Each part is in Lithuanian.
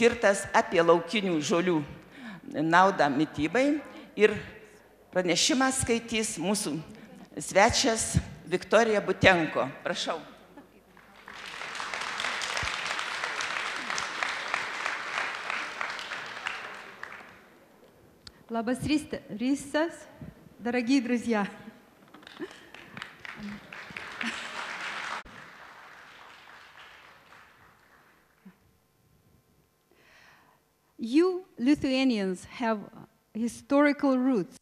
skirtas apie laukinių žolių naudą mitybai ir pranešimą skaitys mūsų svečias Viktorija Butenko. Prašau. Labas rytas, дорогие друзья. You Lithuanians have historical roots.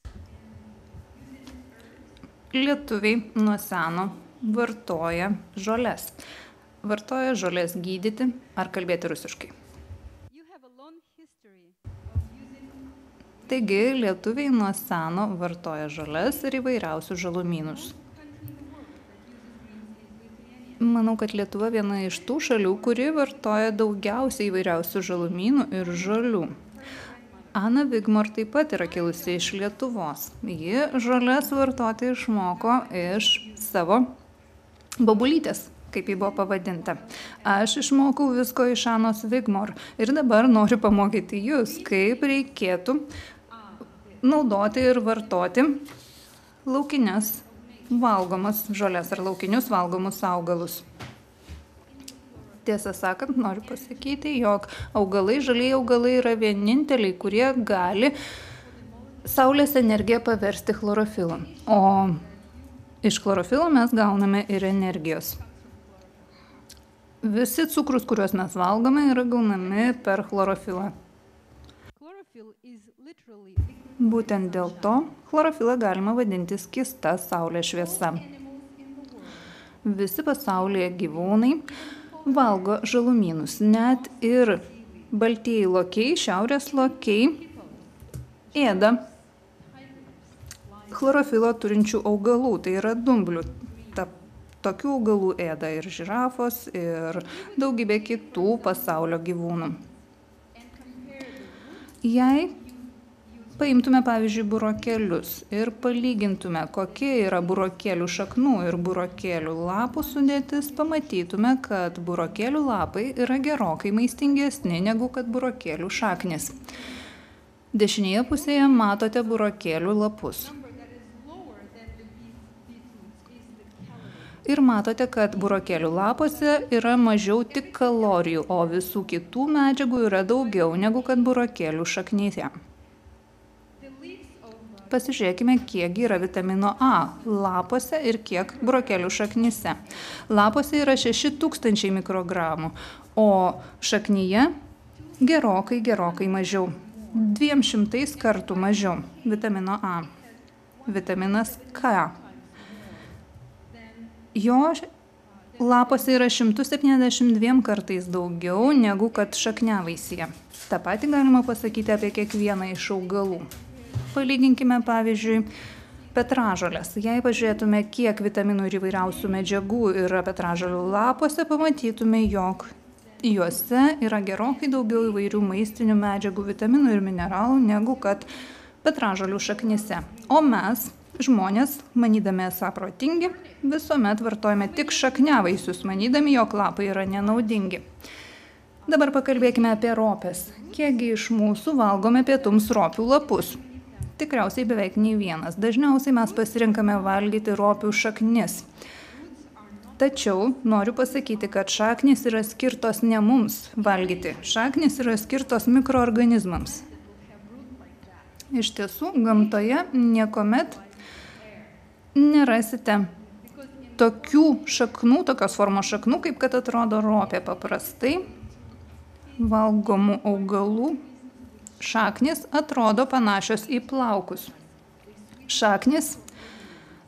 Lietuviai nuo seno vartoja žoles. Vartoja žoles gydyti ar kalbėti rusiškai. Taigi, lietuviai nuo seno vartoja žoles ir įvairiausius žalumynus. Manau, kad Lietuva viena iš tų šalių, kuri vartoja daugiausiai įvairiausių žalumynų ir žolių. Ana Vigmor taip pat yra kilusi iš Lietuvos. Ji žoles vartoti išmoko iš savo bobulytės, kaip ji buvo pavadinta. Aš išmokau visko iš Anos Vigmor ir dabar noriu pamokyti jūs, kaip reikėtų naudoti ir vartoti laukinės valgomas žoles ar laukinius valgomus augalus. Tiesą sakant, noriu pasakyti, jog žalieji augalai yra vieninteliai, kurie gali saulės energiją paversti chlorofilu. O iš chlorofilo mes gauname ir energijos. Visi cukrus, kuriuos mes valgome, yra gaunami per chlorofilą. Būtent dėl to chlorofilą galima vadinti skysta saulės šviesa. Visi pasaulyje gyvūnai valgo žalumynus, net ir baltieji lokiai, šiaurės lokiai ėda chlorofilo turinčių augalų, tai yra dumblių. Tokių augalų ėda ir žirafos, ir daugybė kitų pasaulio gyvūnų. Jei paimtume, pavyzdžiui, burokėlius ir palygintume, kokie yra burokėlių šaknų ir burokėlių lapų sudėtis, pamatytume, kad burokėlių lapai yra gerokai maistingesni negu kad burokėlių šaknis. Dešinėje pusėje matote burokėlių lapus. Ir matote, kad burokėlių lapuose yra mažiau tik kalorijų, o visų kitų medžiagų yra daugiau negu kad burokėlių šaknyse. Pasižiūrėkime, kiek yra vitamino A lapuose ir kiek burokėlių šaknyse. Lapuose yra 6000 mikrogramų, o šaknyje gerokai mažiau. 200 kartų mažiau vitamino A. Vitaminas K. Jo lapuose yra 172 kartais daugiau negu kad šakniavaisyje. Ta pati galima pasakyti apie kiekvieną iš augalų. Palyginkime, pavyzdžiui, petražolės. Jei pažiūrėtume, kiek vitaminų ir įvairiausių medžiagų yra petražolių lapuose, pamatytume, jog juose yra gerokai daugiau įvairių maistinių medžiagų, vitaminų ir mineralų negu kad petražolių šaknyse. O mes, žmonės, manydami esą protingi, visuomet vartojame tik šakniavaisius, manydami, jog lapai yra nenaudingi. Dabar pakalbėkime apie ropes. Kiekgi iš mūsų valgome pietums ropių lapus? Tikriausiai beveik nei vienas. Dažniausiai mes pasirinkame valgyti ropių šaknis. Tačiau noriu pasakyti, kad šaknys yra skirtos ne mums valgyti. Šaknys yra skirtos mikroorganizmams. Iš tiesų, gamtoje niekuomet nerasite tokių šaknų, tokios formos šaknų, kaip kad atrodo ropė. Paprastai valgomų augalų šaknys atrodo panašios į plaukus. Šaknys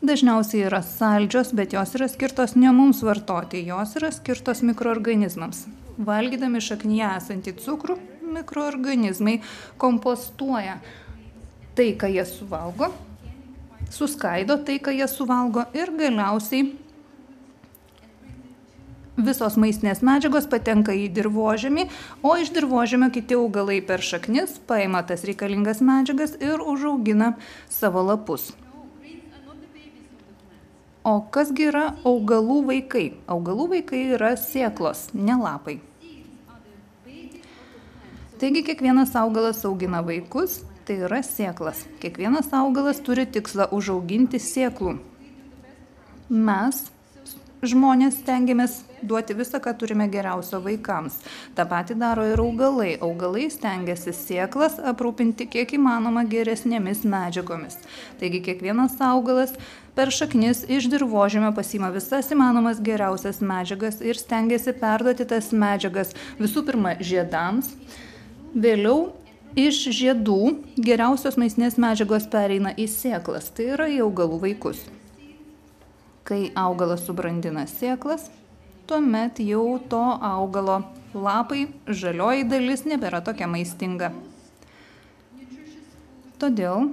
dažniausiai yra saldžios, bet jos yra skirtos ne mums vartoti, jos yra skirtos mikroorganizmams. Valgydami šaknyje esantį cukrų, mikroorganizmai kompostuoja tai, ką jie suvalgo, suskaido tai, ką jie suvalgo ir galiausiai visos maistinės medžiagos patenka į dirvožemį, o iš dirvožemio kiti augalai per šaknis paima tas reikalingas medžiagas ir užaugina savo lapus. O kasgi yra augalų vaikai? Augalų vaikai yra sėklos, ne lapai. Taigi kiekvienas augalas augina vaikus, tai yra sėklas. Kiekvienas augalas turi tikslą užauginti sėklų. Mes, žmonės, stengiamės duoti visą, ką turime geriausio vaikams. Ta pati daro ir augalai. Augalai stengiasi sėklas aprūpinti kiek įmanoma geresnėmis medžiagomis. Taigi kiekvienas augalas per šaknis iš dirvožemio pasiima visas įmanomas geriausias medžiagas ir stengiasi perduoti tas medžiagas visų pirma žiedams, vėliau iš žiedų geriausios maistinės medžiagos pereina į sėklas, tai yra į augalų vaikus. Kai augalas subrandina sėklas, tuomet jau to augalo lapai, žalioji dalis nebėra tokia maistinga. Todėl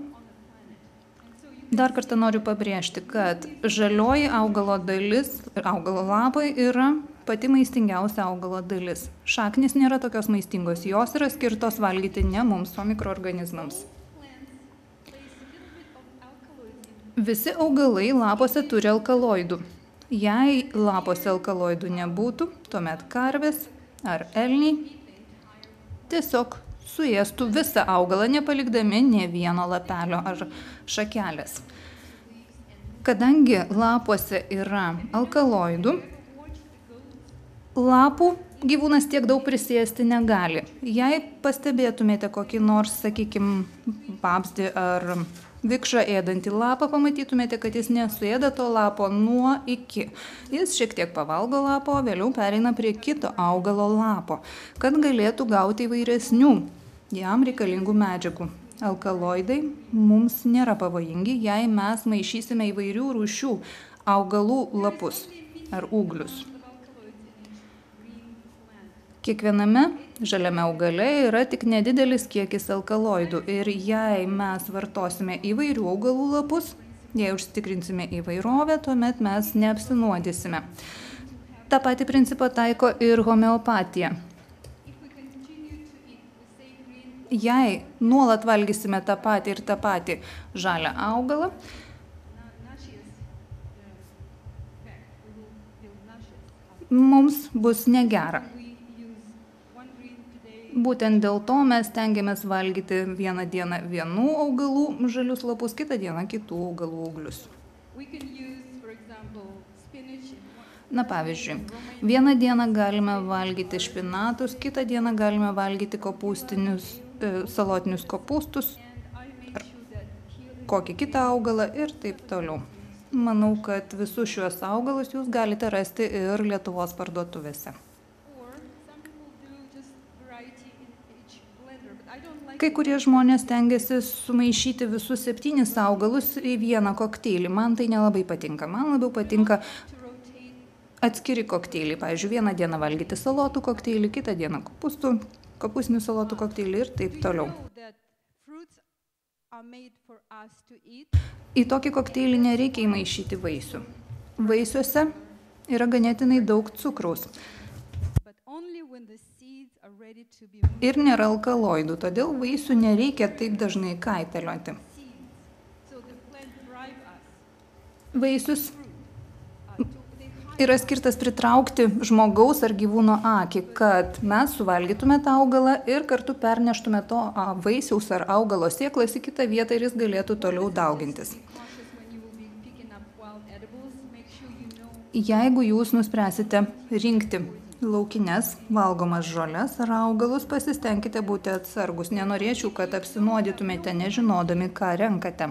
dar kartą noriu pabrėžti, kad žalioji augalo dalis ir augalo lapai yra pati maistingiausia augalo dalis. Šaknis nėra tokios maistingos, jos yra skirtos valgyti ne mums, o mikroorganizmams. Visi augalai lapuose turi alkaloidų. Jei lapuose alkaloidų nebūtų, tuomet karvės ar elniai tiesiog suėstų visą augalą, nepalikdami nė vieno lapelio ar šakelės. Kadangi lapuose yra alkaloidų, lapų gyvūnas tiek daug prisėsti negali. Jei pastebėtumėte kokį nors, sakykime, vabzdį ar vikšrą ėdantį lapą, pamatytumėte, kad jis nesuėda to lapo nuo iki. Jis šiek tiek pavalgo lapo, vėliau pereina prie kito augalo lapo, kad galėtų gauti įvairesnių jam reikalingų medžiagų. Alkaloidai mums nėra pavojingi, jei mes maišysime įvairių rūšių augalų lapus ar ūglius. Kiekviename žaliame augale yra tik nedidelis kiekis alkaloidų ir jei mes vartosime įvairių augalų lapus, jei užtikrinsime įvairovę, tuomet mes neapsinuodysime. Ta pati principą taiko ir homeopatija. Jei nuolat valgysime tą patį žalią augalą, mums bus negera. Būtent dėl to mes stengiamės valgyti vieną dieną vienų augalų žalius lapus, kitą dieną kitų augalų ūglius. Na pavyzdžiui, vieną dieną galime valgyti špinatus, kitą dieną galime valgyti salotinius kopūstus, ar kokį kitą augalą ir taip toliau. Manau, kad visus šiuos augalus jūs galite rasti ir Lietuvos parduotuvėse. Kai kurie žmonės stengiasi sumaišyti visus 7 augalus į vieną kokteilį. Man tai nelabai patinka. Man labiau patinka atskiri kokteiliai. Pavyzdžiui, vieną dieną valgyti salotų kokteilį, kitą dieną kopūstinių salotų kokteilį ir taip toliau. Į tokį kokteilį nereikia įmaišyti vaisių. Vaisiuose yra ganėtinai daug cukraus. Ir nėra alkaloidų, todėl vaisių nereikia taip dažnai kaitalioti. Vaisius yra skirtas pritraukti žmogaus ar gyvūno akį, kad mes suvalgytume tą augalą ir kartu perneštume to vaisiaus ar augalo sėklas į kitą vietą ir jis galėtų toliau daugintis. Jeigu jūs nuspręsite rinkti laukines valgomas žoles ar augalus, pasistengkite būti atsargus. Nenorėčiau, kad apsinuodytumėte nežinodami, ką renkate.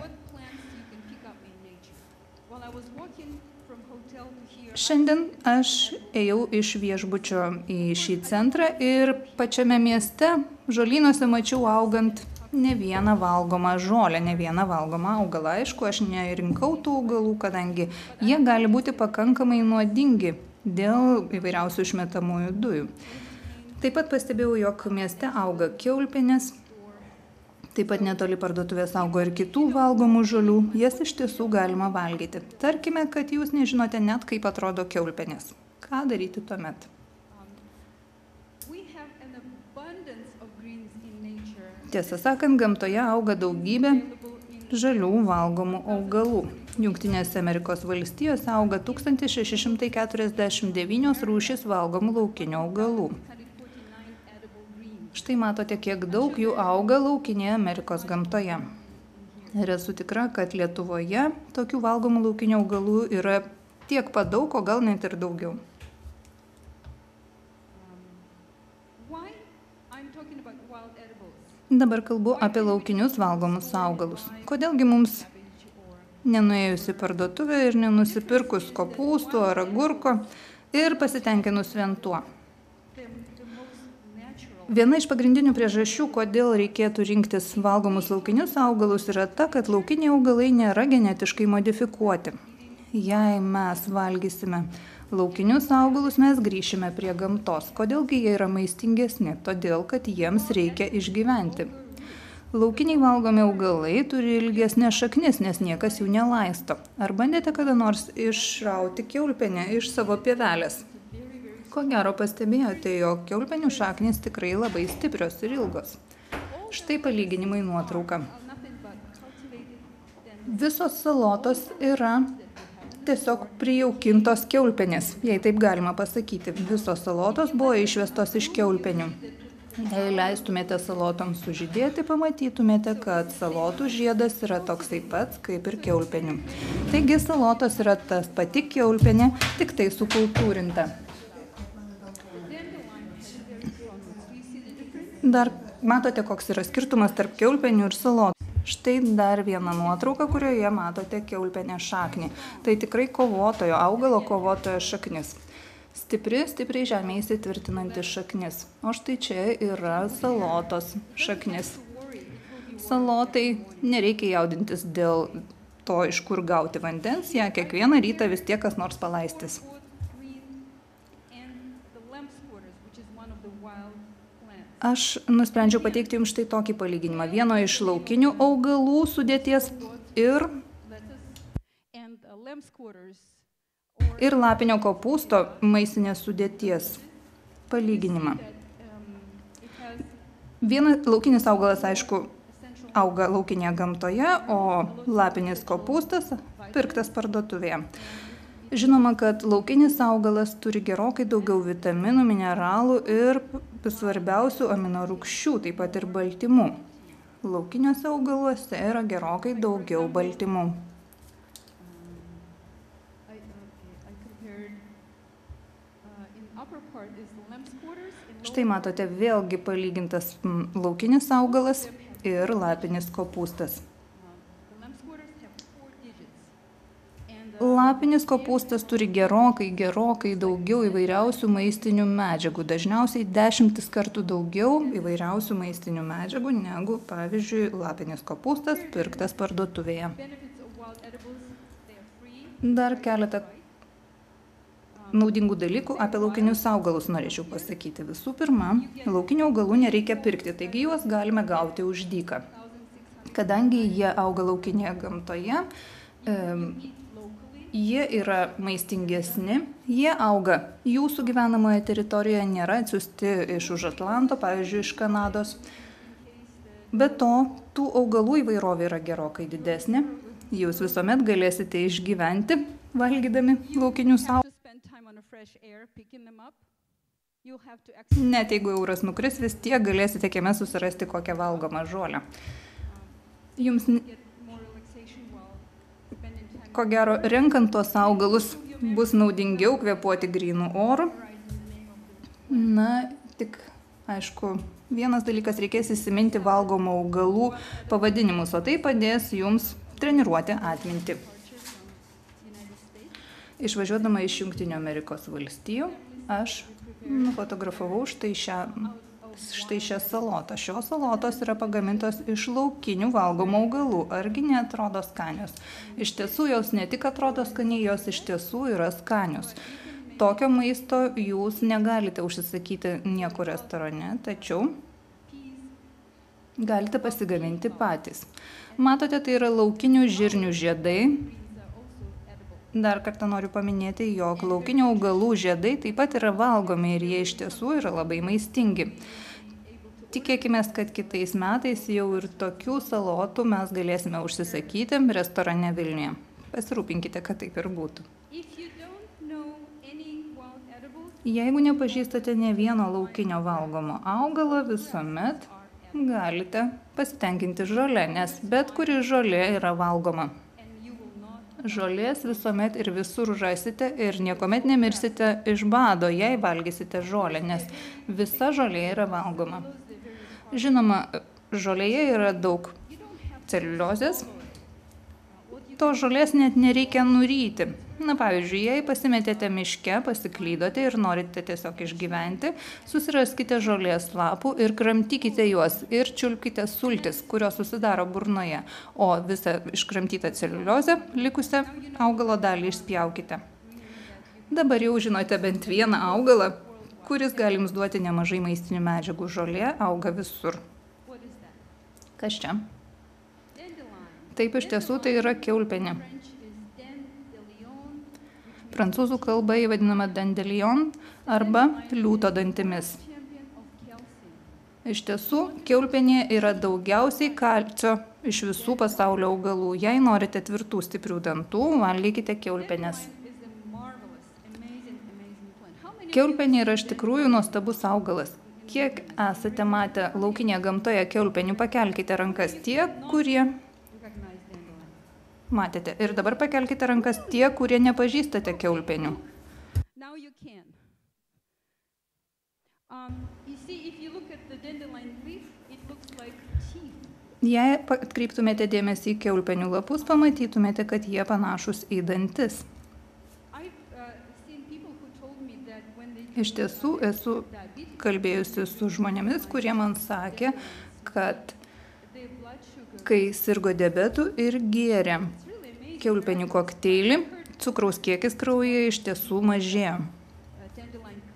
Šiandien aš ėjau iš viešbučio į šį centrą ir pačiame mieste žolynuose mačiau augant ne vieną valgomą žolę, ne vieną valgomą augalą. Aišku, aš nerinkau tų augalų, kadangi jie gali būti pakankamai nuodingi dėl įvairiausių išmetamųjų dujų. Taip pat pastebėjau, jog mieste auga kiaulpienės, taip pat netoli parduotuvės augo ir kitų valgomų žolių, jas iš tiesų galima valgyti. Tarkime, kad jūs nežinote net, kaip atrodo kiaulpienės. Ką daryti tuomet? Tiesą sakant, gamtoje auga daugybė žalių valgomų augalų. Jungtinėse Amerikos valstijose auga 1649 rūšys valgomų laukinių augalų. Štai matote, kiek daug jų auga laukinėje Amerikos gamtoje. Ir esu tikra, kad Lietuvoje tokių valgomų laukinių augalų yra tiek pat daug, o gal net ir daugiau. Dabar kalbu apie laukinius valgomus augalus. Kodėlgi mums nenuėjus į parduotuvę ir nenusipirkus kopūstų ar agurko ir pasitenkinus vien tuo? Viena iš pagrindinių priežasčių, kodėl reikėtų rinktis valgomus laukinius augalus, yra ta, kad laukiniai augalai nėra genetiškai modifikuoti. Jei mes valgysime laukinius augalus, mes grįšime prie gamtos. Kodėlgi jie yra maistingesni? Todėl, kad jiems reikia išgyventi. Laukiniai valgomi augalai turi ilgesnės šaknis, nes niekas jų nelaisto. Ar bandėte kada nors išrauti kiaulpienę iš savo pievelės? Ko gero pastebėjote, jog kiaulpienių šaknys tikrai labai stiprios ir ilgos. Štai palyginimui nuotrauka. Visos salotos yra tiesiog prijaukintos kiaulpienės, jei taip galima pasakyti. Visos salotos buvo išvestos iš kiaulpienių. Jei leistumėte salotoms sužydėti, pamatytumėte, kad salotų žiedas yra toksai pats kaip ir kiaulpienių. Taigi salotos yra tas pati kiaulpienė, tik tai sukultūrinta. Dar matote, koks yra skirtumas tarp kiaulpienių ir salotų. Štai dar viena nuotrauka, kurioje matote kiaulpienę šaknį. Tai tikrai kovotojo, augalo kovotojo šaknis. Stipriai žemėje įsitvirtinantis šaknis. O štai čia yra salotos šaknis. Salotai nereikia jaudintis dėl to, iš kur gauti vandens, ją kiekvieną rytą vis tiek kas nors palaistys. Aš nusprendžiau pateikti jums štai tokį palyginimą. Vieno iš laukinių augalų sudėties ir lapinio kopūsto maistinės sudėties palyginimą. Vienas laukinis augalas, aišku, auga laukinėje gamtoje, o lapinis kopūstas pirktas parduotuvėje. Žinoma, kad laukinis augalas turi gerokai daugiau vitaminų, mineralų ir svarbiausių aminorūgščių, taip pat ir baltymų. Laukiniuose augaluose yra gerokai daugiau baltymų. Štai matote vėlgi palygintas laukinis augalas ir lapinis kopūstas. Lapinis kopūstas turi gerokai daugiau įvairiausių maistinių medžiagų, dažniausiai 10 kartų daugiau įvairiausių maistinių medžiagų negu, pavyzdžiui, lapinis kopūstas pirktas parduotuvėje. Dar keletą naudingų dalykų apie laukinius augalus norėčiau pasakyti. Visų pirma, laukinių augalų nereikia pirkti, taigi juos galime gauti už dyką. Kadangi jie auga laukinėje gamtoje, jie yra maistingesni, jie auga jūsų gyvenamoje teritorijoje, nėra atsiųsti iš už Atlanto, pavyzdžiui, iš Kanados. Be to, tų augalų įvairovė yra gerokai didesnė. Jūs visuomet galėsite išgyventi, valgydami laukinius augalus. Net jeigu euras nukris, vis tiek galėsite kieme susirasti kokią valgomą žolę. Jums ko gero, renkant tuos augalus, bus naudingiau kvėpuoti grynų orų. Na, tik, aišku, vienas dalykas, reikės įsiminti valgomų augalų pavadinimus, o tai padės jums treniruoti atmintį. Išvažiuodama iš Jungtinių Amerikos valstijų, aš nufotografavau štai šią salotą. Šios salotos yra pagamintos iš laukinių valgomų augalų. Argi neatrodo skanios? Iš tiesų, jos ne tik atrodo skaniai, jos iš tiesų yra skanios. Tokio maisto jūs negalite užsisakyti niekur restorane, tačiau galite pasigaminti patys. Matote, tai yra laukinių žirnių žiedai. Dar kartą noriu paminėti, jog laukinių augalų žiedai taip pat yra valgomi ir jie iš tiesų yra labai maistingi. Tikėkime, kad kitais metais jau ir tokių salotų mes galėsime užsisakyti restorane Vilniuje. Pasirūpinkite, kad taip ir būtų. Jeigu nepažįstate ne vieno laukinio valgomo augalo, visuomet galite pasitenkinti žolę, nes bet kuri žolė yra valgoma. Žolės visuomet ir visur rasite ir niekuomet nemirsite iš bado, jei valgysite žolę, nes visa žolė yra valgoma. Žinoma, žolėje yra daug celiuliozės. To žolės net nereikia nuryti. Na, pavyzdžiui, jei pasimetėte miške, pasiklydote ir norite tiesiog išgyventi, susiraskite žolės lapų ir kramtykite juos ir čiulpkite sultis, kurios susidaro burnoje, o visą iškramtytą celiuliozę, likusią augalo dalį išspjaukite. Dabar jau žinote bent vieną augalą, kuris gali jums duoti nemažai maistinių medžiagų. Žolė auga visur. Kas čia? Taip, iš tiesų tai yra kiaulpienė. Prancūzų kalba jį vadinama dandelion arba liūto dantimis. Iš tiesų, kiaulpienė yra daugiausiai kalcio iš visų pasaulio augalų. Jei norite tvirtų, stiprių dantų, valgykite kiaulpienės. Kiaulpienė yra iš tikrųjų nuostabus augalas. Kiek esate matę laukinėje gamtoje kiaulpienių, pakelkite rankas tie, kurie matėte. Ir dabar pakelkite rankas tie, kurie nepažįstate kiaulpienių. Jei atkreiptumėte dėmesį į kiaulpienių lapus, pamatytumėte, kad jie panašus į dantis. Iš tiesų, esu kalbėjusi su žmonėmis, kurie man sakė, kad kai sirgo diabetu ir gėrė kiaulpienių kokteilį, cukraus kiekis kraujyje iš tiesų mažėjo.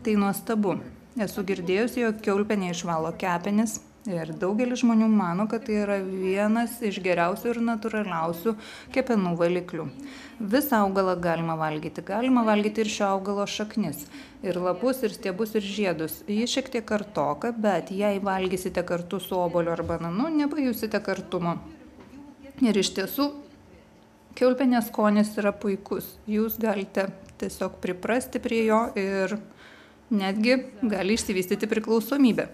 Tai nuostabu. Esu girdėjusi, jog kiaulpienė išvalo kepenis ir daugelis žmonių mano, kad tai yra vienas iš geriausių ir natūraliausių kepenų valiklių. Visą augalą galima valgyti ir šio augalo šaknis, ir lapus, ir stiebus, ir žiedus. Ji šiek tiek kartoka, bet jei valgysite kartu su obuoliu ar bananu, nepajusite kartumo. Ir iš tiesų, kiaulpienės skonis yra puikus. Jūs galite tiesiog priprasti prie jo ir netgi gali išsivystyti priklausomybę.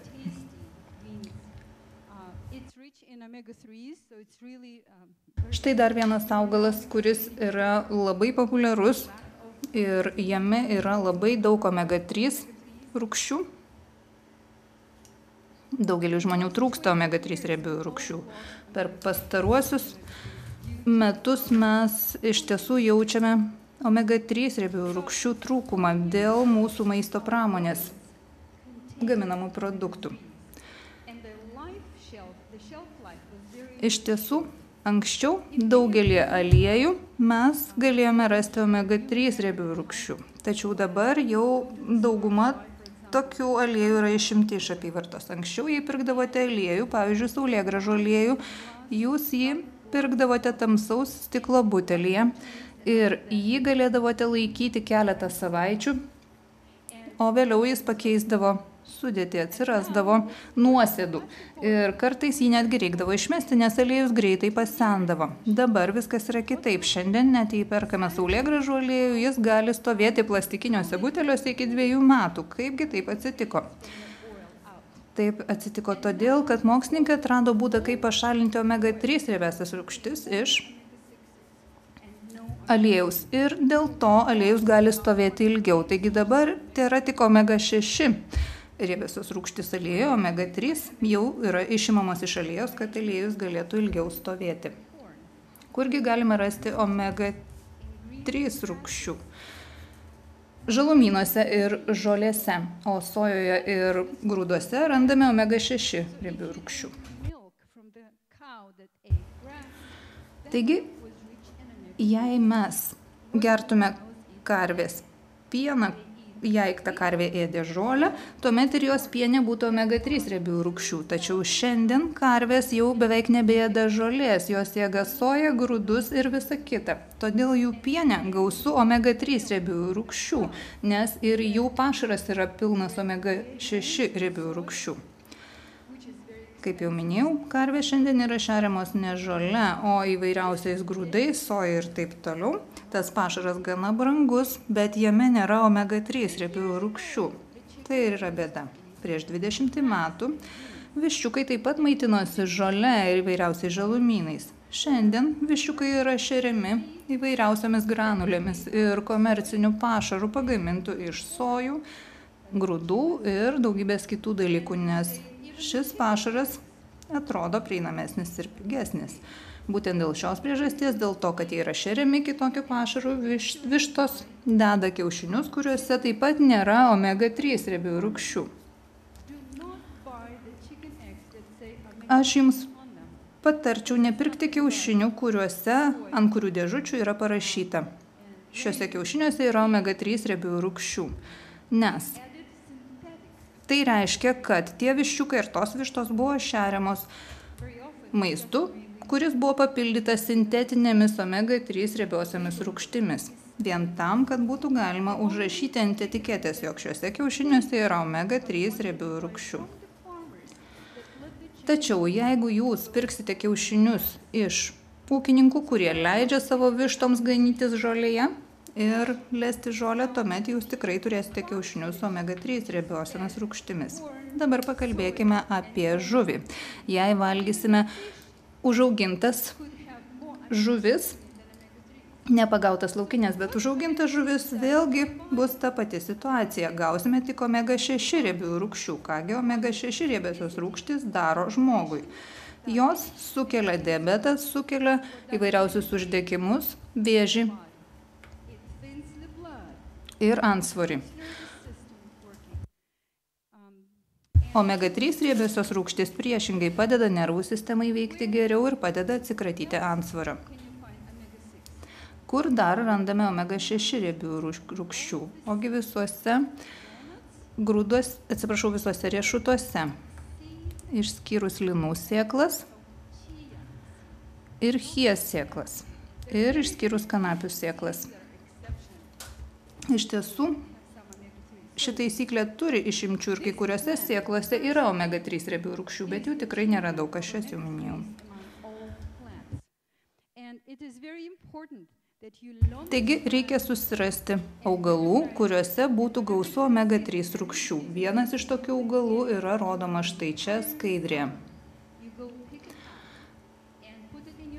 Štai dar vienas augalas, kuris yra labai populiarus ir jame yra labai daug omega-3 rūgščių. Daugelis žmonių trūksta omega-3 riebiųjų rūgščių. Per pastaruosius metus mes iš tiesų jaučiame omega-3 riebiųjų rūgščių trūkumą dėl mūsų maisto pramonės gaminamų produktų. Iš tiesų, anksčiau daugelį aliejų mes galėjome rasti omega-3 riebiųjų rūgščių, tačiau dabar jau dauguma tokių aliejų yra išimti iš apyvartos. Anksčiau, jei pirkdavote aliejų, pavyzdžiui, saulėgrąžų aliejų, jūs jį pirkdavote tamsaus stiklo butelyje ir jį galėdavote laikyti keletą savaičių, o vėliau jis pakeisdavo sudėtį, atsirasdavo nuosėdų ir kartais jį netgi reikdavo išmesti, nes aliejus greitai pasendavo. Dabar viskas yra kitaip. Šiandien net jei perkame saulėgrąžų aliejų, jis gali stovėti plastikiniuose buteliuose iki 2 metų. Kaipgi taip atsitiko? Taip atsitiko todėl, kad mokslininkai atrado būdą, kaip pašalinti omega-3 riebiąsias rūgštis iš aliejaus. Ir dėl to aliejus gali stovėti ilgiau. Taigi dabar tai yra tik omega-6 riebiosios rūgštys aliejų, omega-3 jau yra išimamos iš aliejos, kad aliejus galėtų ilgiau stovėti. Kurgi galime rasti omega-3 rūgščių? Žalumynuose ir žolėse, o sojoje ir grūduose randame omega-6 riebiųjų rūgščių. Taigi, jei mes gertume karvės pieną, jei ta karvė ėdė žolę, tuomet ir jos piene būtų omega-3 riebiųjų rūgščių. Tačiau šiandien karvės jau beveik nebeėda žolės, jos ėda soją, grūdus ir visa kita. Todėl jų piene gausu omega-3 riebiųjų rūgščių, nes ir jų pašaras yra pilnas omega-6 riebiųjų rūgščių. Kaip jau minėjau, karvės šiandien yra šeriamos ne žole, o įvairiausiais grūdais, soja ir taip toliau. Tas pašaras gana brangus, bet jame nėra omega-3 riebiųjų rūgščių. Tai ir yra bėda. Prieš 20 metų viščiukai taip pat maitinosi žole ir įvairiausiais žalumynais. Šiandien viščiukai yra šeriami įvairiausiamis granulėmis ir komerciniu pašaru pagamintų iš sojų, grūdų ir daugybės kitų dalykų, nes šis pašaras atrodo prieinamesnis ir pigesnis. Būtent dėl šios priežasties, dėl to, kad jie yra šeriami kitokiu pašaru, vištos deda kiaušinius, kuriuose taip pat nėra omega-3 riebiųjų rūgščių. Aš jums patarčiau nepirkti kiaušinių, ant kurių dėžučių yra parašyta. Šiuose kiaušiniuose yra omega-3 riebiųjų rūgščių, nes tai reiškia, kad tie viščiukai ir tos vištos buvo šeriamos maistu, kuris buvo papildytas sintetinėmis omega-3 riebiosiamis rūgštimis. Vien tam, kad būtų galima užrašyti ant etiketės, jog šiuose kiaušiniuose yra omega-3 riebiųjų rūgščių. Tačiau jeigu jūs pirksite kiaušinius iš ūkininkų, kurie leidžia savo vištoms ganytis žolėje ir lesti žolę, tuomet jūs tikrai turėsite kiaušinius su omega-3 riebiosiamis rūgštimis. Dabar pakalbėkime apie žuvį. Jei valgysime užaugintas žuvis, nepagautas laukinės, bet užaugintas žuvis, vėlgi bus ta pati situacija. Gausime tik omega-6 riebiųjų rūgščių. Kągi omega-6 riebiosios rūgštys daro žmogui? Jos sukelia diabetą, sukelia įvairiausius uždegimus, vėžį ir antsvorį. Omega-3 riebiosios rūgštys priešingai padeda nervų sistemai veikti geriau ir padeda atsikratyti antsvorio. Kur dar randame omega-6 riebiųjų rūgščių? Ogi visuose visuose riešutuose, išskyrus linų sėklas ir chies sėklas ir išskyrus kanapių sėklas. Iš tiesų, ši taisyklė turi išimčių ir kai kuriuose sėklose yra omega-3 riebiųjų rūgščių, bet jų tikrai nėra daug, aš jas jau minėjau. Taigi reikia susirasti augalų, kuriuose būtų gausu omega-3 rūgščių. Vienas iš tokių augalų yra rodoma štai čia skaidrėje.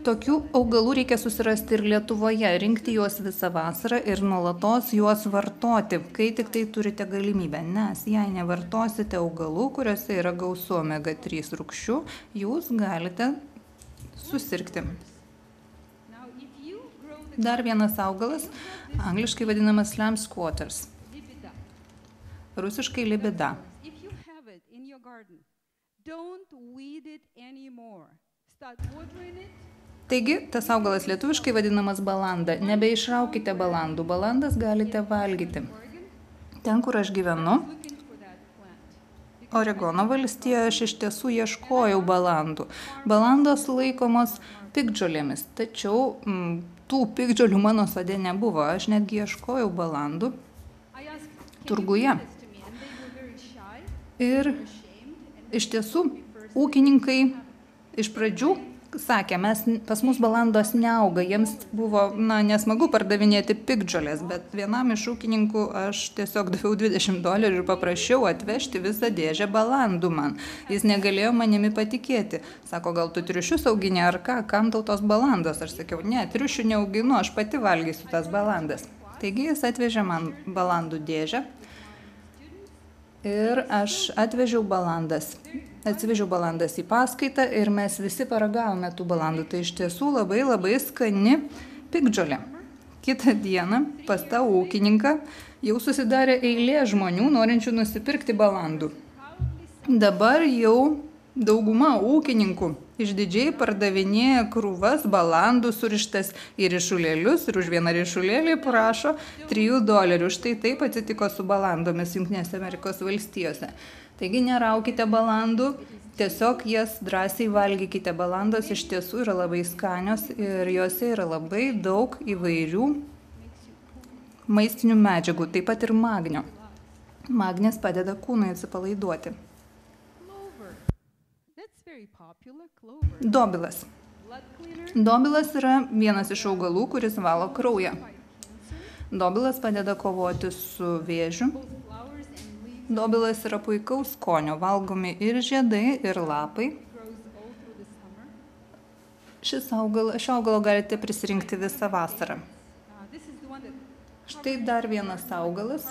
Tokių augalų reikia susirasti ir Lietuvoje, rinkti juos visą vasarą ir nuolatos juos vartoti, kai tik tai turite galimybę. Nes jei nevartosite augalų, kuriuose yra gausu omega-3 rūgščių, jūs galite susirgti. Dar vienas augalas, angliškai vadinamas lamb squatters, rusiškai libida. Taigi, tas augalas lietuviškai vadinamas balanda. Nebeišraukite balandų, balandas galite valgyti. Ten, kur aš gyvenu, Oregono valstijoje, aš iš tiesų ieškojau balandų. Balandos laikomos piktžolėmis, tačiau tų piktžolių mano sode nebuvo. Aš netgi ieškojau balandų turguje. Ir iš tiesų ūkininkai iš pradžių sakė, pas mus balandos neauga, jiems buvo nesmagu pardavinėti piktžolės, bet vienam iš ūkininkų aš tiesiog daviau $20 ir paprašiau atvežti visą dėžę balandų man. Jis negalėjo manimi patikėti. Sako, gal tu triušius augini ar ką, kam tau tos balandos? Aš sakiau, ne, triušių neauginu, aš pati valgysiu tas balandas. Taigi jis atvežė man balandų dėžę ir aš atsivežiau balandas į paskaitą ir mes visi paragavome tų balandų. Tai iš tiesų labai labai skani piktžolė. Kitą dieną pas tą ūkininką jau susidarė eilė žmonių, norinčių nusipirkti balandų. Dabar jau dauguma ūkininkų išdidžiai pardavinėja krūvas balandų surištas į rišulėlius ir už vieną rišulėlį prašo $3. Štai taip atsitiko su balandomis Jungtinėse Amerikos valstijose. Taigi neraukite balandų, tiesiog jas drąsiai valgykite. Balandos iš tiesų yra labai skanios ir jose yra labai daug įvairių maistinių medžiagų, taip pat ir magnio. Magnis padeda kūnui atsipalaiduoti. very popular, clover. Dobilas. Blood cleaner, Dobilas yra vienas iš augalų, kuris valo kraują. Dobilas padeda kovoti su vėžiu. both flowers and leaves Dobilas yra puikaus skonio, valgomi ir žiedai, ir lapai. grows all through the summer. Šio augalo galite prisirinkti visą vasarą. This is the one that Štai dar vienas augalas,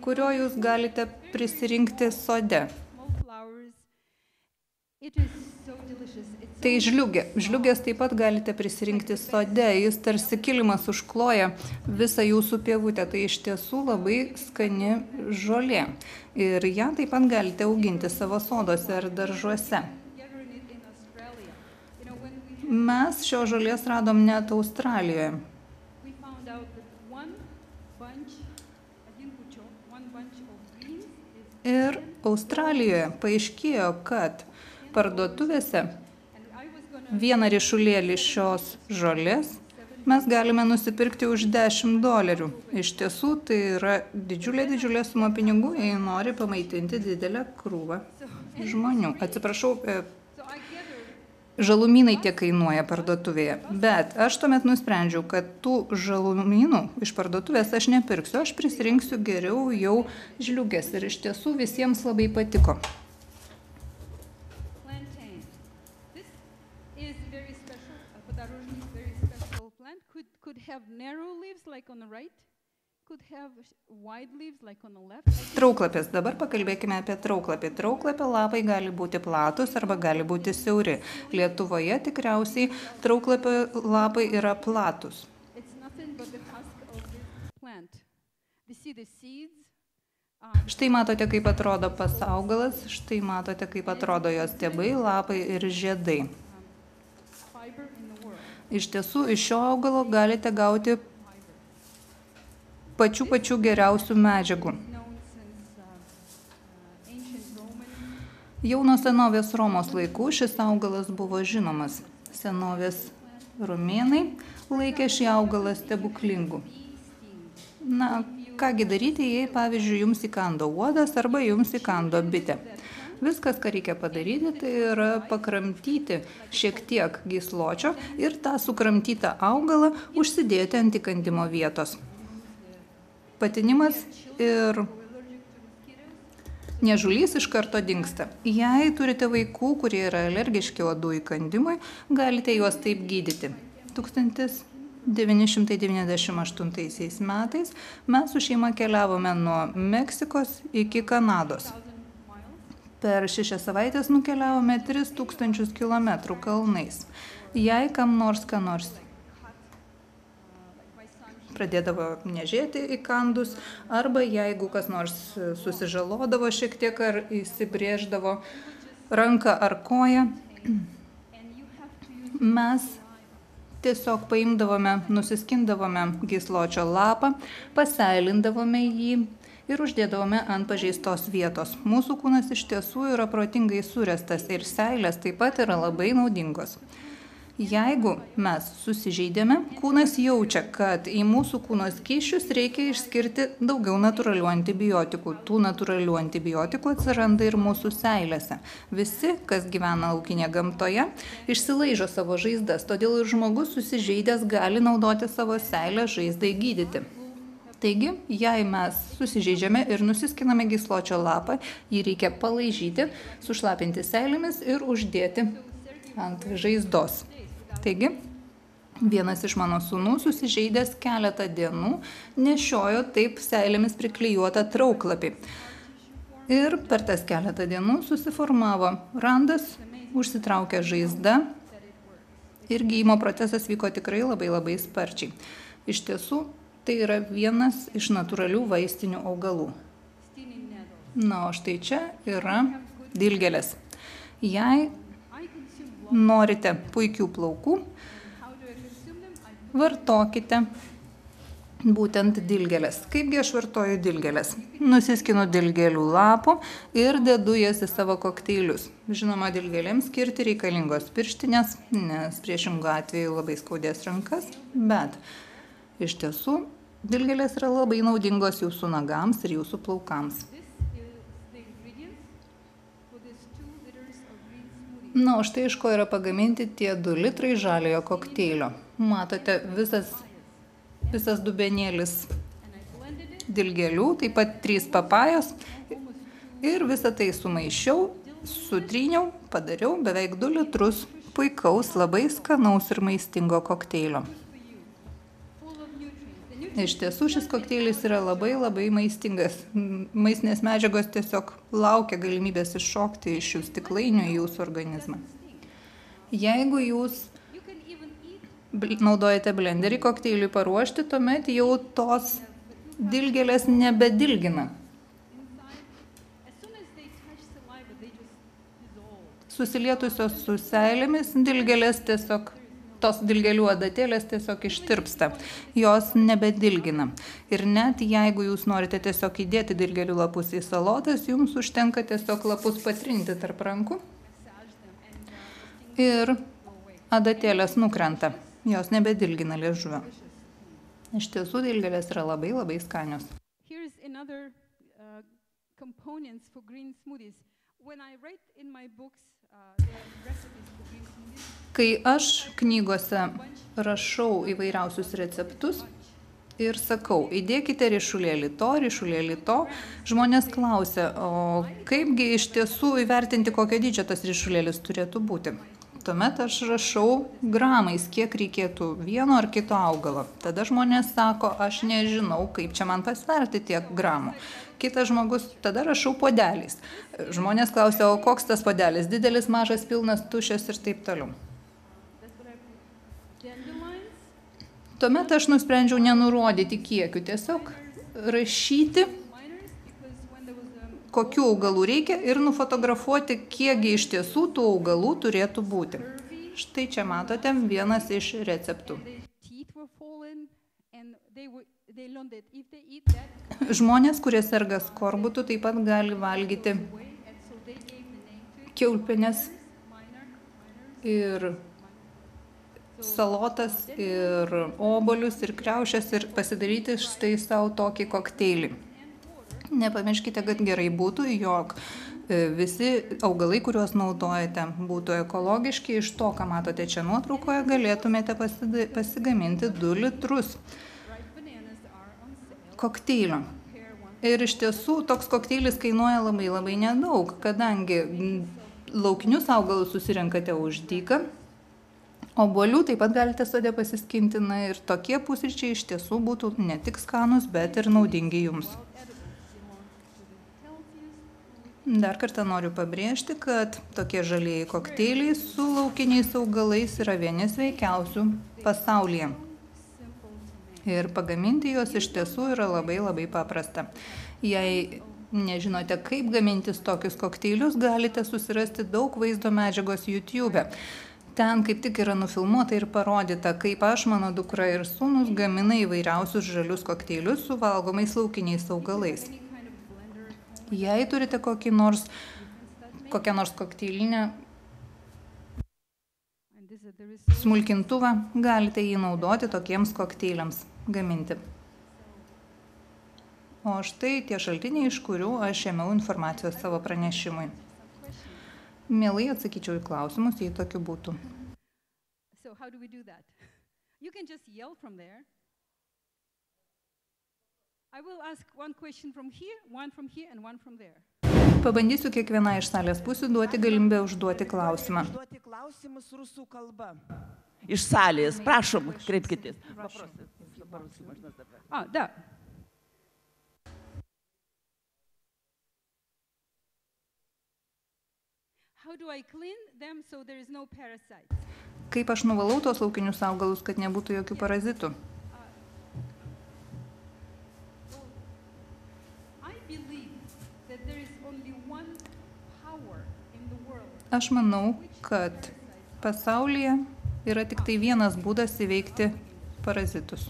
kurio jūs galite prisirinkti sode. small flowers. It is so delicious. It's Tai žliugė. Žliugės taip pat galite prisirinkti sode. Jis tarsi kilimas užkloja visą jūsų pievutę. Tai iš tiesų labai skani žolė. Ir ją taip pat galite auginti savo soduose ar daržuose. gathering it in Australia. You know, when we Mes šio žolės radom net Australijoje. we found out that one bunch of greens is, Ir Australijoje paaiškėjo, kad parduotuvėse and I was gonna vieną ryšulėlį šios žolės mes galime nusipirkti už $10. Iš tiesų tai yra didžiulė suma pinigų, jei nori pamaitinti didelę krūvą žmonių. Atsiprašau, so I gathered žalumynai tiek kainuoja parduotuvėje, bet aš tuomet nusprendžiau, kad tų žalumynų iš parduotuvės aš nepirksiu, aš prisirinksiu geriau jau žliugės ir iš tiesų visiems labai patiko. plantain. This is very special. Подорожник, very special plant. Could have narrow leaves like on the right. Could have wide leaves like on the left. Trauklapis. Dabar pakalbėkime apie trauklapį. Trauklapio lapai gali būti platus arba gali būti siauri. Lietuvoje tikriausiai trauklapio lapai yra platus. It's nothing but the husk of this plant. You see the seeds. Štai matote, kaip atrodo pats augalas, štai matote, kaip atrodo jos stiebai, lapai ir žiedai. Fiber in the world. Iš tiesų, iš šio augalo galite gauti pačių geriausių medžiagų. Known since ancient Roman. Jau nuo senovės Romos laikų šis augalas buvo žinomas. Senovės romėnai laikė šį augalą stebuklingu. Na, kągi daryti, jei, pavyzdžiui, jums įkando uodas arba jums įkando bitė. Viskas, ką reikia padaryti, tai yra pakramtyti šiek tiek gysločio ir tą sukramtytą augalą užsidėti ant įkandimo vietos. Patinimas ir niežulys iš karto dingsta. Jei turite vaikų, kurie yra alergiški uodų įkandimui, galite juos taip gydyti. 1998 metais mes su šeima keliavome nuo Meksikos iki Kanados. Per 6 savaitės nukeliavome 3000 km kalnais. Jei kam nors ką nors pradėdavo niežėti įkandus, arba jeigu kas nors susižalodavo šiek tiek ar įsibrėždavo ranką ar koją, mes tiesiog paimdavome, nusiskindavome gysločio lapą, paseilindavome jį ir uždėdavome ant pažeistos vietos. Mūsų kūnas iš tiesų yra protingai suręstas ir seilės taip pat yra labai naudingos. Jeigu mes susižeidėme, kūnas jaučia, kad į mūsų kūno skysčius reikia išskirti daugiau natūralių antibiotikų. Tų natūralių antibiotikų atsiranda ir mūsų seilėse. Visi, kas gyvena laukinėje gamtoje, išsilaižo savo žaizdas, todėl ir žmogus susižeidęs gali naudoti savo seilę žaizdai gydyti. Taigi, jei mes susižeidžiame ir nusiskiname gysločio lapą, jį reikia palaižyti, sušlapinti seilėmis ir uždėti ant žaizdos. Taigi, vienas iš mano sūnų susižeidęs keletą dienų nešiojo taip seilėmis priklijuotą trauklapį. Ir per tas keletą dienų susiformavo randas, užsitraukė žaizda ir gydymo procesas vyko tikrai labai sparčiai. Iš tiesų, tai yra vienas iš natūralių vaistinių augalų. Na, o štai čia yra dilgėlės. Jei norite puikių plaukų, vartokite būtent dilgėlės. Kaipgi aš vartoju dilgėlės? Nusiskinu dilgėlių lapų ir dedu jas į savo kokteilius. Žinoma, dilgėlėms skirti reikalingos pirštinės, nes priešingų atveju labai skaudės rankas, bet iš tiesų dilgėlės yra labai naudingos jūsų nagams ir jūsų plaukams. Na, o štai iš ko yra pagaminti tie 2 litrai žaliojo kokteilio. Matote, visas dubenėlis dilgėlių, taip pat 3 papajos. Ir visą tai sumaišiau, sutryniau, padariau beveik 2 litrus puikaus, labai skanaus ir maistingo kokteilio. Iš tiesų šis kokteilis yra labai labai maistingas. Maistinės medžiagos tiesiog laukia galimybės iššokti iš šių stiklainių į jūsų organizmą. Jeigu jūs naudojate blenderį kokteiliui paruošti, tuomet jau tos dilgėlės nebedilgina. Susilietusios su seilėmis dilgėlės tiesiog, tos dilgėlių adatėlės tiesiog ištirpsta, jos nebedilgina. Ir net jeigu jūs norite tiesiog įdėti dilgėlių lapus į salotas, jums užtenka tiesiog lapus patrinti tarp rankų ir adatėlės nukrenta, jos nebedilgina liežuvio. Iš tiesų dilgėlės yra labai labai skanios. Kai aš knygose rašau įvairiausius receptus ir sakau, įdėkite ryšulėlį to, žmonės klausia, o kaipgi iš tiesų įvertinti, kokio dydžio tas ryšulėlis turėtų būti. Tuomet aš rašau gramais, kiek reikėtų vieno ar kito augalo. Tada žmonės sako, aš nežinau, kaip čia man pasverti tiek gramų. Kitas žmogus, tada rašau podeliais. Žmonės klausia, o koks tas podelis? Didelis, mažas, pilnas, tuščias ir taip toliau. Tuomet aš nusprendžiau nenurodyti kiekių, tiesiog rašyti, kokių augalų reikia ir nufotografuoti, kiekgi iš tiesų tų augalų turėtų būti. Štai čia matote vienas iš receptų. Žmonės, kurie serga skorbutu, taip pat gali valgyti kiaulpienes ir salotas ir obuolius ir kriaušes ir pasidaryti štai savo tokį kokteilį. Nepamirškite, kad gerai būtų, jog visi augalai, kuriuos naudojate, būtų ekologiški. Iš to, ką matote čia nuotraukoje, galėtumėte pasigaminti 2 litrus kokteilio. Ir iš tiesų toks kokteilis kainuoja labai labai nedaug, kadangi laukinius augalus susirenkate už dyką. Obuolių taip pat galite sode pasiskinti, ir tokie pusryčiai iš tiesų būtų ne tik skanus, bet ir naudingi jums. Dar kartą noriu pabrėžti, kad tokie žalieji kokteiliai su laukiniais augalais yra vieni sveikiausių pasaulyje. Ir pagaminti juos iš tiesų yra labai labai paprasta. Jei nežinote, kaip gamintis tokius kokteilius, galite susirasti daug vaizdo medžiagos YouTube. Ten kaip tik yra nufilmuota ir parodyta, kaip aš, mano dukra ir sūnus gamina įvairiausius žalius kokteilius su valgomais laukiniais augalais. Jei turite kokią nors kokteilinę smulkintuvą, galite jį naudoti tokiems kokteiliams gaminti. O štai tie šaltiniai, iš kurių aš ėmiau informacijos savo pranešimui. Mielai atsakyčiau į klausimus, jei tokių būtų. Pabandysiu kiekvieną iš salės pusių duoti galimybę užduoti klausimą. Užduoti klausimus rusų kalba. Iš salės, prašom, kreipkitės. Да. Kaip aš nuvalau tos laukinius augalus, kad nebūtų jokių parazitų? Aš manau, kad pasaulyje yra tik tai vienas būdas įveikti parazitus.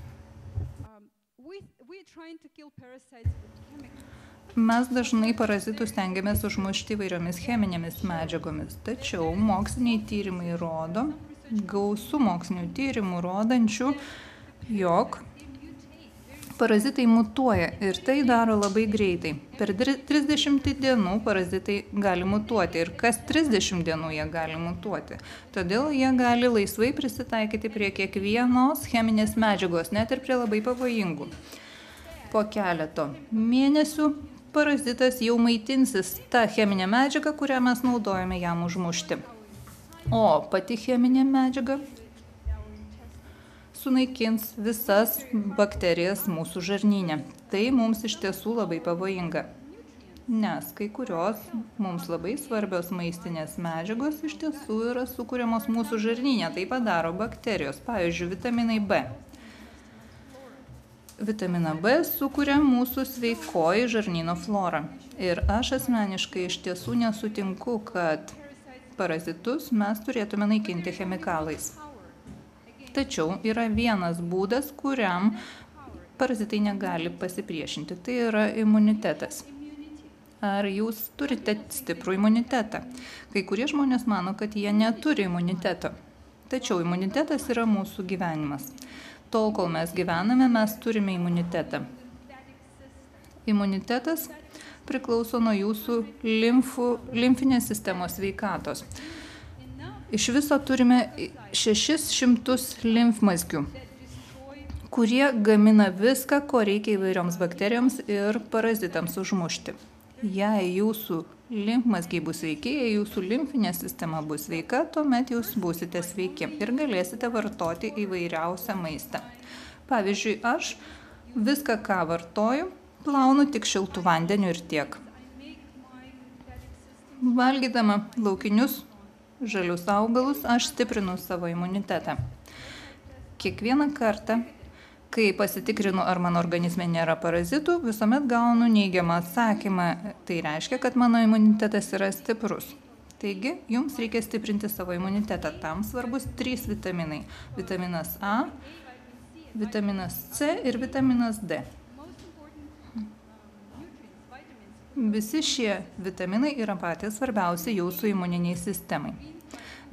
Mes dažnai parazitus stengiamės užmušti įvairiomis cheminėmis medžiagomis, tačiau moksliniai tyrimai rodo, gausų mokslinių tyrimų rodančių, jog Parazitai mutuoja ir tai daro labai greitai. Per 30 dienų parazitai gali mutuoti ir kas 30 dienų jie gali mutuoti. Todėl jie gali laisvai prisitaikyti prie kiekvienos cheminės medžiagos, net ir prie labai pavojingų. Po keleto mėnesių parazitas jau maitinsis tą cheminę medžiagą, kurią mes naudojame jam užmušti. O pati cheminė medžiaga sunaikins visas bakterijas mūsų žarnyne. Tai mums iš tiesų labai pavojinga, nes kai kurios mums labai svarbios maistinės medžiagos iš tiesų yra sukuriamos mūsų žarnyne. Tai padaro bakterijos, pavyzdžiui, vitaminai B. Vitaminą B sukuria mūsų sveikoji žarnyno flora. Ir aš asmeniškai iš tiesų nesutinku, kad parazitus mes turėtume naikinti chemikalais. Tačiau yra vienas būdas, kuriam parazitai negali pasipriešinti. Tai yra imunitetas. Ar jūs turite stiprų imunitetą? Kai kurie žmonės mano, kad jie neturi imuniteto. Tačiau imunitetas yra mūsų gyvenimas. Tol, kol mes gyvename, mes turime imunitetą. Imunitetas priklauso nuo jūsų limfinės sistemos sveikatos. Iš viso turime 600 limfmazgių, kurie gamina viską, ko reikia įvairioms bakterijoms ir parazitams užmušti. Jei jūsų limfmazgiai bus sveiki, jei jūsų limfinė sistema bus sveika, tuomet jūs būsite sveiki ir galėsite vartoti įvairiausią maistą. Pavyzdžiui, aš viską, ką vartoju, plaunu tik šiltu vandeniu ir tiek. Valgydama laukinius žalius augalus, aš stiprinu savo imunitetą. Kiekvieną kartą, kai pasitikrinu, ar mano organizme nėra parazitų, visuomet gaunu neigiamą atsakymą. Tai reiškia, kad mano imunitetas yra stiprus. Taigi, jums reikia stiprinti savo imunitetą. Tam svarbus 3 vitaminai. Vitaminas A, vitaminas C ir vitaminas D. Visi šie vitaminai yra patys svarbiausi jūsų imuniniai sistemai.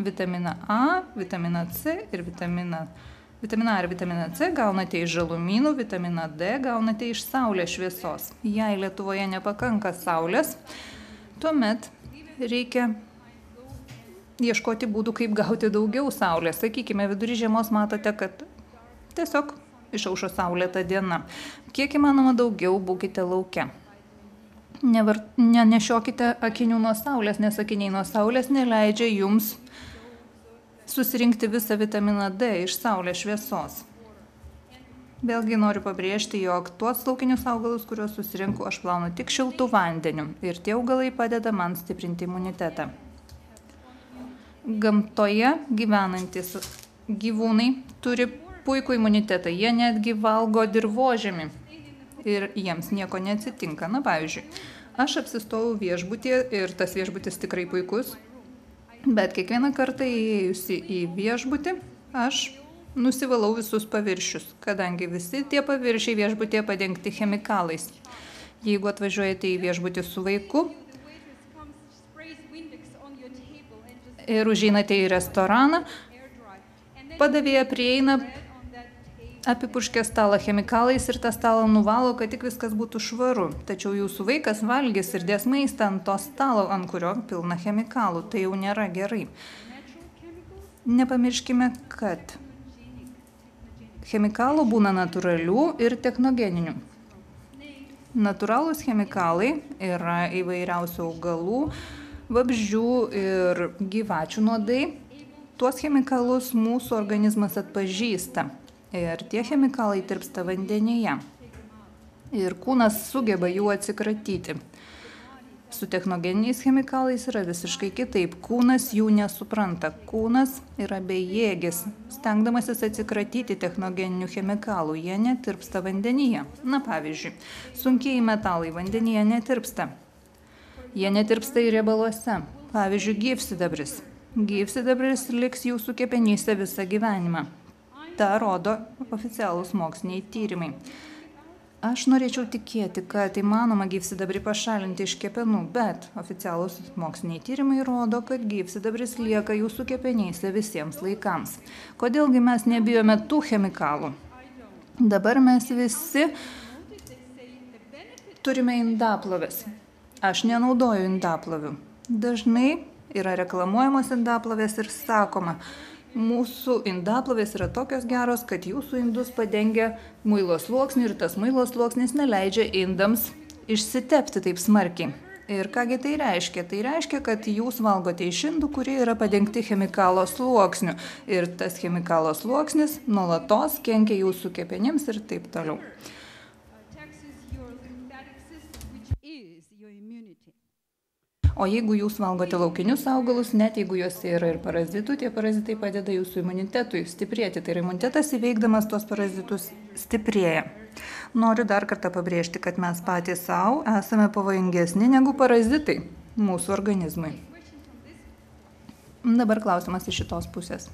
Vitaminą A, vitaminą C ir vitaminą A ir vitaminą C gaunate iš žalumynų, vitaminą D gaunate iš saulės šviesos. Jei Lietuvoje nepakanka saulės, tuomet reikia ieškoti būdų, kaip gauti daugiau saulės. Sakykime, vidury žiemos matote, kad tiesiog išaušo saulėta diena. Kiek įmanoma daugiau būkite lauke. Nenešiokite akinių nuo saulės, nes akiniai nuo saulės neleidžia jums susirinkti visą vitaminą D iš saulės šviesos. Vėlgi noriu pabrėžti, jog tuos laukinius augalus, kuriuos susirinku, aš plaunu tik šiltų vandeniu ir tie augalai padeda man stiprinti imunitetą. Gamtoje gyvenantis gyvūnai turi puikų imunitetą, jie netgi valgo dirvožemį. Ir jiems nieko neatsitinka. Na, pavyzdžiui, aš apsistojau viešbutyje ir tas viešbutis tikrai puikus, bet kiekvieną kartą įėjusi į viešbutį, aš nusivalau visus paviršius, kadangi visi tie paviršiai viešbutyje padengti chemikalais. Jeigu atvažiuojate į viešbutį su vaiku ir užeinate į restoraną, padavėja prieina, apipurškia stalą chemikalais ir tą stalą nuvalo, kad tik viskas būtų švaru. Tačiau jūsų vaikas valgys ir dės maistą ant to stalo, ant kurio pilna chemikalų. Tai jau nėra gerai. Nepamirškime, kad chemikalų būna natūralių ir technogeninių. Natūralūs chemikalai yra įvairiausių augalų, vabzdžių ir gyvačių nuodai. Tuos chemikalus mūsų organizmas atpažįsta. Ir tie chemikalai tirpsta vandenyje. Ir kūnas sugeba jų atsikratyti. Su technogeniniais chemikalais yra visiškai kitaip. Kūnas jų nesupranta. Kūnas yra bejėgis, stengdamasis atsikratyti technogeninių chemikalų. Jie netirpsta vandenyje. Na, pavyzdžiui, sunkieji metalai vandenyje netirpsta. Jie netirpsta ir riebaluose. Pavyzdžiui, gyvsidabris. Gyvsidabris liks jūsų kepenyse visą gyvenimą. Ta rodo oficialūs moksliniai tyrimai. Aš norėčiau tikėti, kad įmanoma gyvsidabrį pašalinti iš kepenų, bet oficialūs moksliniai tyrimai rodo, kad gyvsidabris lieka jūsų kepenyse visiems laikams. Kodėlgi mes nebijome tų chemikalų? Dabar mes visi Turime indaplovės. Aš nenaudoju indaplovių. Dažnai yra reklamuojamos indaplovės ir sakoma, mūsų indaplovės yra tokios geros, kad jūsų indus padengia muilo sluoksniu ir tas muilo sluoksnis neleidžia indams išsitepti taip smarkiai. Ir kągi tai reiškia? Tai reiškia, kad jūs valgote iš indų, kurie yra padengti chemikalo sluoksniu. Ir tas chemikalo sluoksnis nuolatos kenkia jūsų kepenims ir taip toliau. O jeigu jūs valgote laukinius augalus, net jeigu juose yra ir parazitų, tie parazitai padeda jūsų imunitetui stiprėti. Tai yra imunitetas įveikdamas tuos parazitus stiprėja. Noriu dar kartą pabrėžti, kad mes patys savo esame pavojingesni negu parazitai mūsų organizmui. Dabar klausimas iš šitos pusės.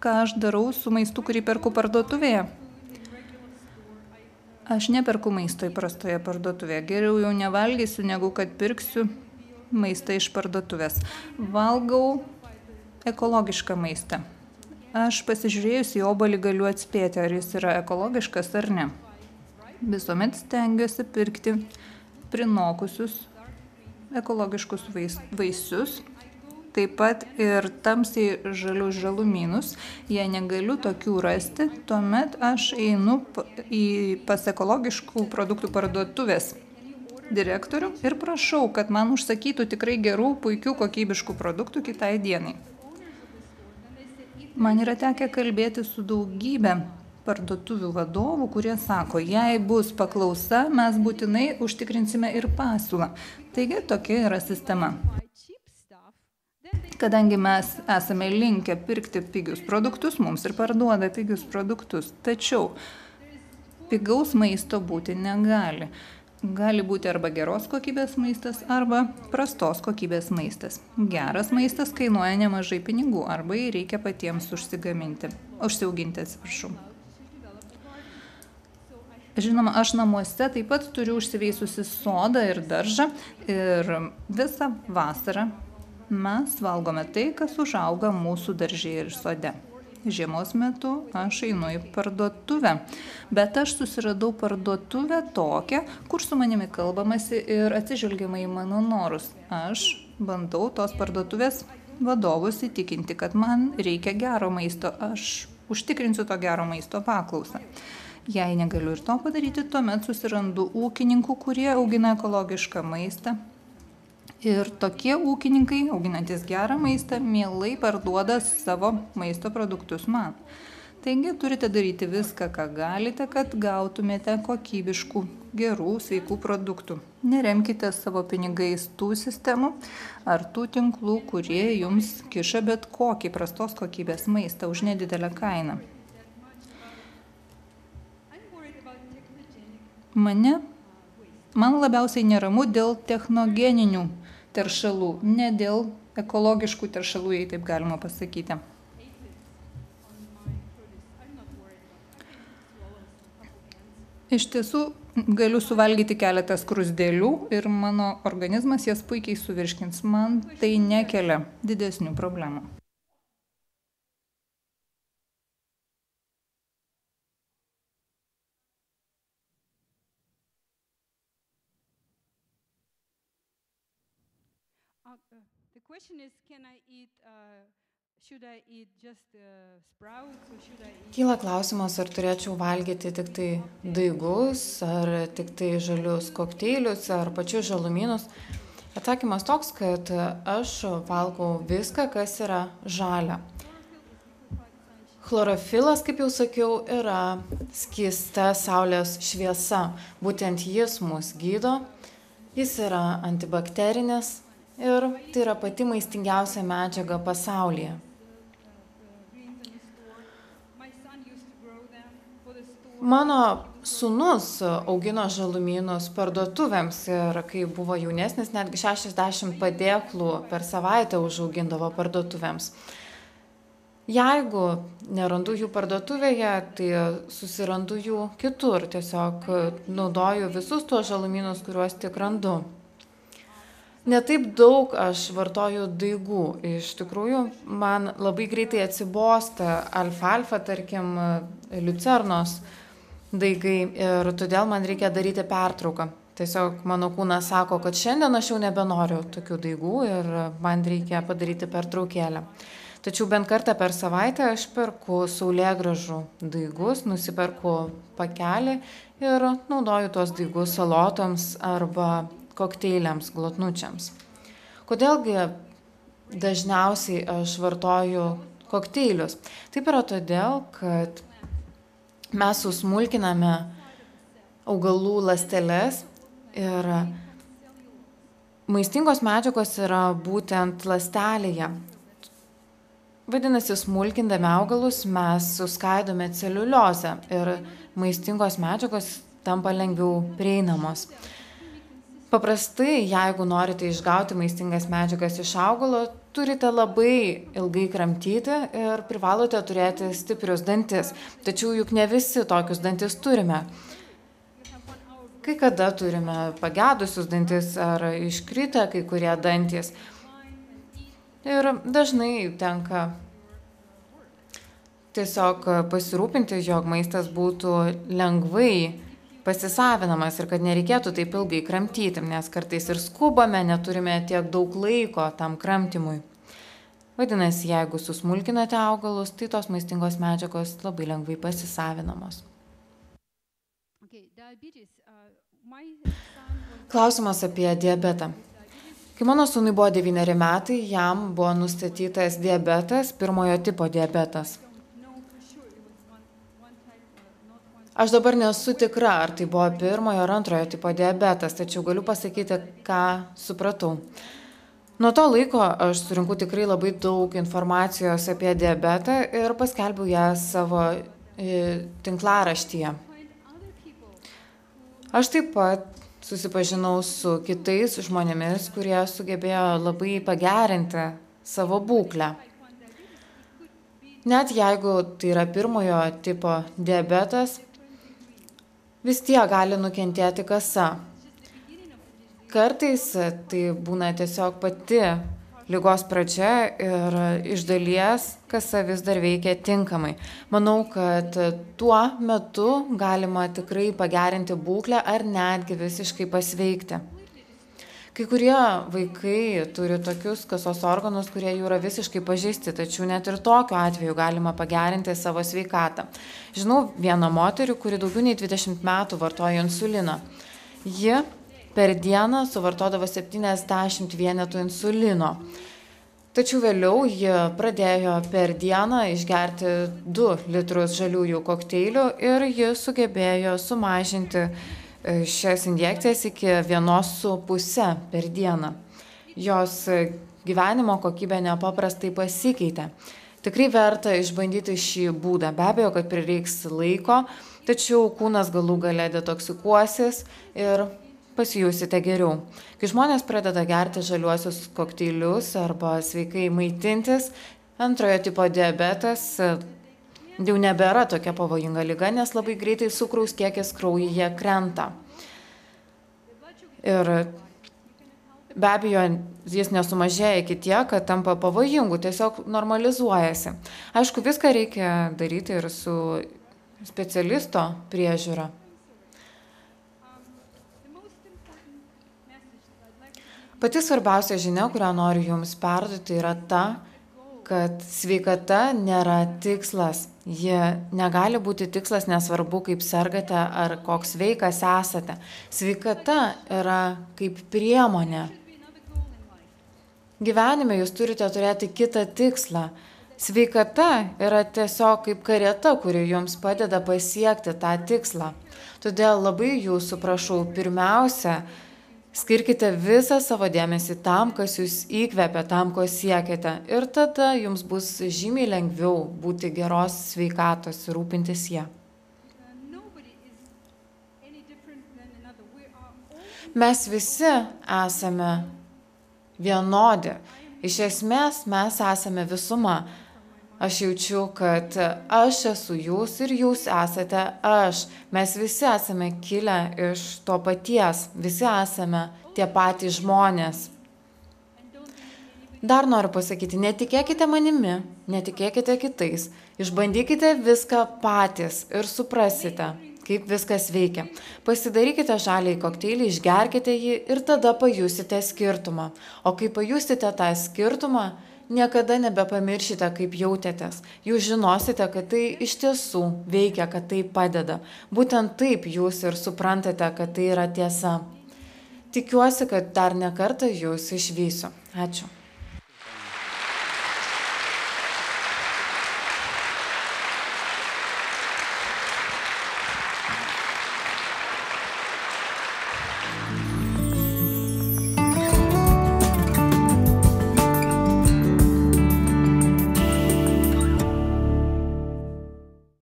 Ką aš darau su maistu, kurį perku parduotuvėje? Aš neperku maisto įprastoje parduotuvėje. Geriau jau nevalgysiu, negu kad pirksiu maistą iš parduotuvės. Valgau ekologišką maistą. Aš pasižiūrėjus į obuolį galiu atspėti, ar jis yra ekologiškas ar ne. Visuomet stengiuosi pirkti prinokusius ekologiškus vaisius, taip pat ir tamsiai žalius žalumynus. Jei negaliu tokių rasti, tuomet aš einu pas ekologiškų produktų parduotuvės direktorių ir prašau, kad man užsakytų tikrai gerų, puikių, kokybiškų produktų kitai dienai. Man yra tekę kalbėti su daugybė parduotuvių vadovų, kurie sako, jei bus paklausa, mes būtinai užtikrinsime ir pasiūlą. Taigi tokia yra sistema. Kadangi mes esame linkę pirkti pigius produktus, mums ir parduoda pigius produktus. Tačiau pigaus maisto būti negali. Gali būti arba geros kokybės maistas, arba prastos kokybės maistas. Geras maistas kainuoja nemažai pinigų, arba jį reikia patiems užsiauginti. Žinoma, aš namuose taip pat turiu užsiveisusi sodą ir daržą ir visą vasarą mes valgome tai, kas užauga mūsų daržėje ir sode. Žiemos metu aš einu į parduotuvę, bet aš susiradau parduotuvę tokią, kur su manimi kalbamasi ir atsižvelgiama į mano norus. Aš bandau tos parduotuvės vadovus įtikinti, kad man reikia gero maisto, aš užtikrinsiu to gero maisto paklausą. Jei negaliu ir to padaryti, tuomet susirandu ūkininkų, kurie augina ekologišką maistą. Ir tokie ūkininkai, auginantis gerą maistą, mielai parduoda savo maisto produktus man. Taigi turite daryti viską, ką galite, kad gautumėte kokybiškų, gerų, sveikų produktų. Neremkite savo pinigais tų sistemų ar tų tinklų, kurie jums kiša bet kokį prastos kokybės maistą už nedidelę kainą. Man labiausiai neramu dėl technogeninių teršalų, ne dėl ekologiškų teršalų, jei taip galima pasakyti. Iš tiesų, galiu suvalgyti keletą skruzdėlių ir mano organizmas jas puikiai suvirškins. Man tai nekelia didesnių problemų. The question is, should I eat just sprouts or should I eat... Kyla klausimas, ar turėčiau valgyti tik tai daigus, ar tik tai žalius kokteilius, ar pačius žalumynus. Atsakymas toks, kad aš valgau viską, kas yra žalia. Chlorofilas, kaip jau sakiau, yra skysta saulės šviesa. Būtent jis mus gydo, jis yra antibakterinis. Ir tai yra pati maistingiausia medžiaga pasaulyje. Mano sūnus augino žalumynus parduotuvėms ir kai buvo jaunesnis, netgi 60 padėklų per savaitę užaugindavo parduotuvėms. Jeigu nerandu jų parduotuvėje, tai susirandu jų kitur. Tiesiog naudoju visus tuos žalumynus, kuriuos tik randu. Netaip daug aš vartoju daigų. Iš tikrųjų, man labai greitai atsibosta alfalfa, tarkim, liucernos daigai ir todėl man reikia daryti pertrauką. Tiesiog mano kūnas sako, kad šiandien aš jau nebenoriu tokių daigų ir man reikia padaryti pertraukėlę. Tačiau bent kartą per savaitę aš perku saulėgrąžų daigus, nusiperku pakelį ir naudoju tuos daigus salotoms arba kokteiliams, glotnučiams. Kodėlgi dažniausiai aš vartoju kokteilius? Taip yra todėl, kad mes susmulkiname augalų ląsteles ir maistingos medžiagos yra būtent ląstelėje. Vadinasi, smulkindami augalus mes suskaidome celiuliozę ir maistingos medžiagos tampa lengviau prieinamos. Paprastai, jeigu norite išgauti maistingas medžiagas iš augalo, turite labai ilgai kramtyti ir privalote turėti stiprius dantis. Tačiau juk ne visi tokius dantis turime. Kai kada turime pagedusius dantis ar iškritę kai kurie dantys. Ir dažnai tenka tiesiog pasirūpinti, jog maistas būtų lengvai pasisavinamas ir kad nereikėtų taip ilgai kramtyti, nes kartais ir skubame, neturime tiek daug laiko tam kramtimui. Vadinasi, jeigu susmulkinate augalus, tai tos maistingos medžiagos labai lengvai pasisavinamos. Klausimas apie diabetą. Kai mano sūnui buvo 9 metai, jam buvo nustatytas diabetas, pirmojo tipo diabetas. Aš dabar nesu tikra, ar tai buvo pirmojo ar antrojo tipo diabetas, tačiau galiu pasakyti, ką supratau. Nuo to laiko aš surinkau tikrai labai daug informacijos apie diabetą ir paskelbiau ją savo tinklaraštyje. Aš taip pat susipažinau su kitais žmonėmis, kurie sugebėjo labai pagerinti savo būklę. Net jeigu tai yra pirmojo tipo diabetas, vis tiek gali nukentėti kasa. Kartais tai būna tiesiog pati ligos pradžia ir iš dalies kasa vis dar veikia tinkamai. Manau, kad tuo metu galima tikrai pagerinti būklę ar netgi visiškai pasveikti. Kai kurie vaikai turi tokius kasos organus, kurie jų yra visiškai pažeisti, tačiau net ir tokiu atveju galima pagerinti savo sveikatą. Žinau vieną moterį, kuri daugiau nei 20 metų vartoja insuliną. Ji per dieną suvartodavo 70 vienetų insulino. Tačiau vėliau ji pradėjo per dieną išgerti 2 litrus žaliųjų kokteilių ir ji sugebėjo sumažinti šias injekcijas iki 1,5 per dieną. Jos gyvenimo kokybė nepaprastai pasikeitė. Tikrai verta išbandyti šį būdą. Be abejo, kad prireiks laiko, tačiau kūnas galų gale detoksikuosis ir pasijusite geriau. Kai žmonės pradeda gerti žaliuosius kokteilius arba sveikai maitintis, antrojo tipo diabetas jau nebėra tokia pavojinga liga, nes labai greitai cukraus kiekis kraujyje krenta. Ir be abejo, jis nesumažėja iki tiek, kad tampa pavojingu, tiesiog normalizuojasi. Aišku, viską reikia daryti ir su specialisto priežiūra. Pati svarbiausia žinia, kurią noriu jums perduoti, yra ta, kad sveikata nėra tikslas. Ji negali būti tikslas, nesvarbu, kaip sergate ar koks sveikas esate. Sveikata yra kaip priemonė. Gyvenime jūs turite turėti kitą tikslą. Sveikata yra tiesiog kaip karieta, kuri jums padeda pasiekti tą tikslą. Todėl labai jūsų prašau, pirmiausia, skirkite visą savo dėmesį tam, kas jūs įkvepia, tam, ko siekiate. Ir tada jums bus žymiai lengviau būti geros sveikatos ir rūpintis ją. Mes visi esame vienodi. Iš esmės mes esame visuma. Aš jaučiu, kad aš esu jūs ir jūs esate aš. Mes visi esame kilę iš to paties. Visi esame tie patys žmonės. Dar noriu pasakyti, netikėkite manimi, netikėkite kitais, išbandykite viską patys ir suprasite, kaip viskas veikia. Pasidarykite žaliąjį kokteilį, išgerkite jį ir tada pajusite skirtumą. O kai pajusite tą skirtumą, niekada nebepamiršite, kaip jautėtės. Jūs žinosite, kad tai iš tiesų veikia, kad tai padeda. Būtent taip jūs ir suprantate, kad tai yra tiesa. Tikiuosi, kad dar ne kartą jūs išvysiu. Ačiū.